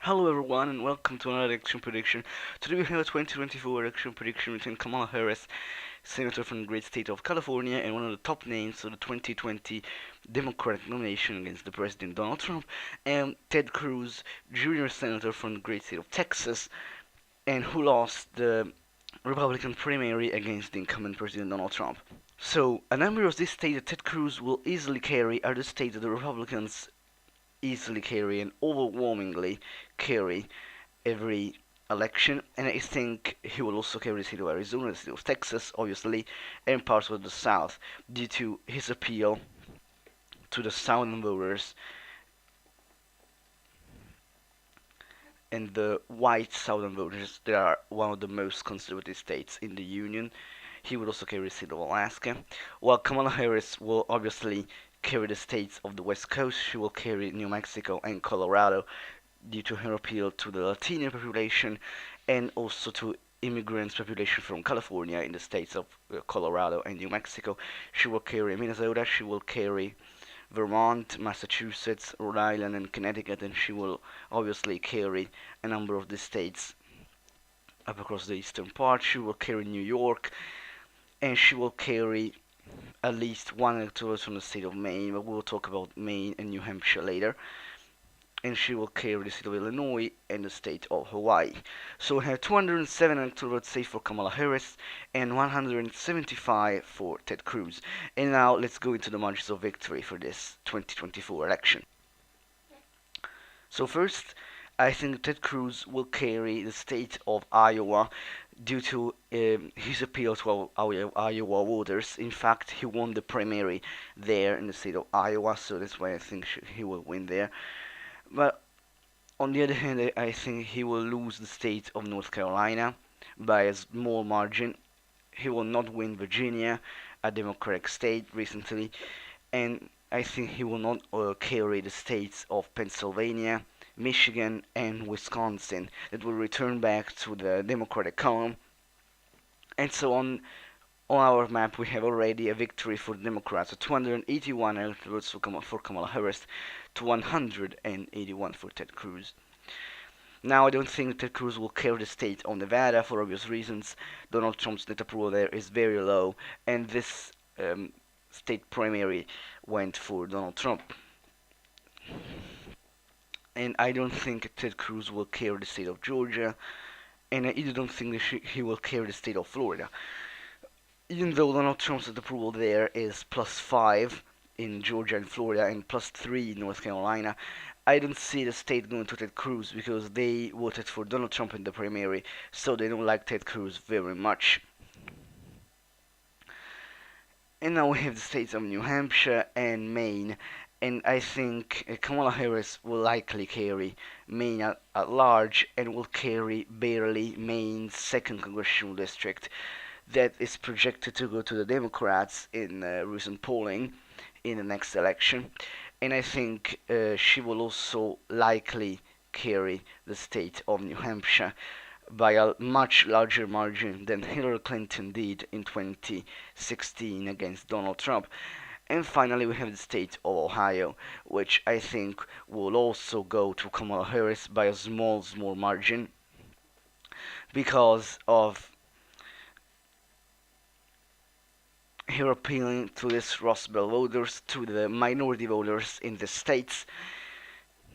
Hello everyone and welcome to another election prediction. Today we have a 2024 election prediction between Kamala Harris, Senator from the great state of California and one of the top names of the 2020 Democratic nomination against the President Donald Trump, and Ted Cruz, Jr. Senator from the great state of Texas, and who lost the Republican primary against the incumbent President Donald Trump. So, a number of these states that Ted Cruz will easily carry are the states that the Republicans easily carry and overwhelmingly carry every election, and I think he will also carry the state of Arizona, the state of Texas, obviously, and parts of the South, due to his appeal to the Southern voters and the white Southern voters. They are one of the most conservative states in the Union. He would also carry the state of Alaska, while Kamala Harris will obviously carry the states of the West Coast. She will carry New Mexico and Colorado due to her appeal to the Latino population and also to immigrants population from California in the states of Colorado and New Mexico. She will carry Minnesota, she will carry Vermont, Massachusetts, Rhode Island, and Connecticut, and she will obviously carry a number of the states up across the eastern part. She will carry New York, and she will carry at least one electorate from the state of Maine, but we'll talk about Maine and New Hampshire later. And she will carry the state of Illinois and the state of Hawaii. So we have 207 electoral saved for Kamala Harris and 175 for Ted Cruz. And now let's go into the margins of victory for this 2024 election. So first, I think Ted Cruz will carry the state of Iowa due to his appeal to our Iowa voters. In fact, he won the primary there in the state of Iowa, so that's why I think he will win there. But on the other hand, I think he will lose the state of North Carolina by a small margin. He will not win Virginia, a Democratic state recently, and I think he will not carry the states of Pennsylvania, Michigan, and Wisconsin that will return back to the Democratic column. And so on our map, we have already a victory for the Democrats, so 281 electorates for Kamala Harris to 181 for Ted Cruz. Now, I don't think Ted Cruz will carry the state of Nevada for obvious reasons. Donald Trump's net approval there is very low, and this state primary went for Donald Trump. And I don't think Ted Cruz will carry the state of Georgia, and I either don't think that he will carry the state of Florida. Even though Donald Trump's approval there is +5 in Georgia and Florida and +3 in North Carolina, I don't see the state going to Ted Cruz because they voted for Donald Trump in the primary, so they don't like Ted Cruz very much. And now we have the states of New Hampshire and Maine, and I think Kamala Harris will likely carry Maine at large and will carry barely Maine's 2nd congressional district that is projected to go to the Democrats in recent polling in the next election. And I think she will also likely carry the state of New Hampshire by a much larger margin than Hillary Clinton did in 2016 against Donald Trump. And finally, we have the state of Ohio, which I think will also go to Kamala Harris by a small margin because of her appealing to this Rust Belt voters, to the minority voters in the states.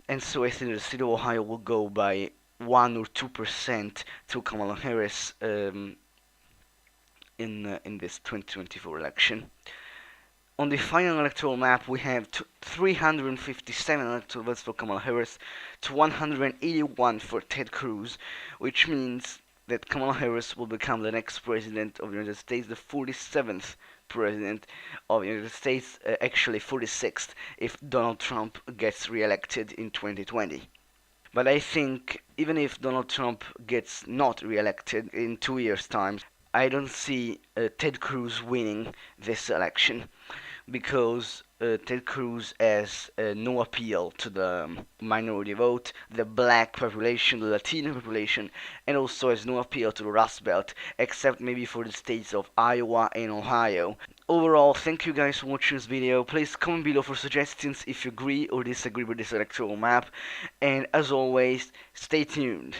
And so I think the state of Ohio will go by 1 or 2% to Kamala Harris in this 2024 election. On the final electoral map, we have 357 electoral votes for Kamala Harris to 181 for Ted Cruz, which means that Kamala Harris will become the next president of the United States, the 47th president of the United States, actually 46th if Donald Trump gets reelected in 2020. But I think even if Donald Trump gets not reelected in 2 years' time, I don't see Ted Cruz winning this election because Ted Cruz has no appeal to the minority vote, the black population, the Latino population, and also has no appeal to the Rust Belt, except maybe for the states of Iowa and Ohio. Overall, thank you guys for watching this video. Please comment below for suggestions if you agree or disagree with this electoral map. And as always, stay tuned.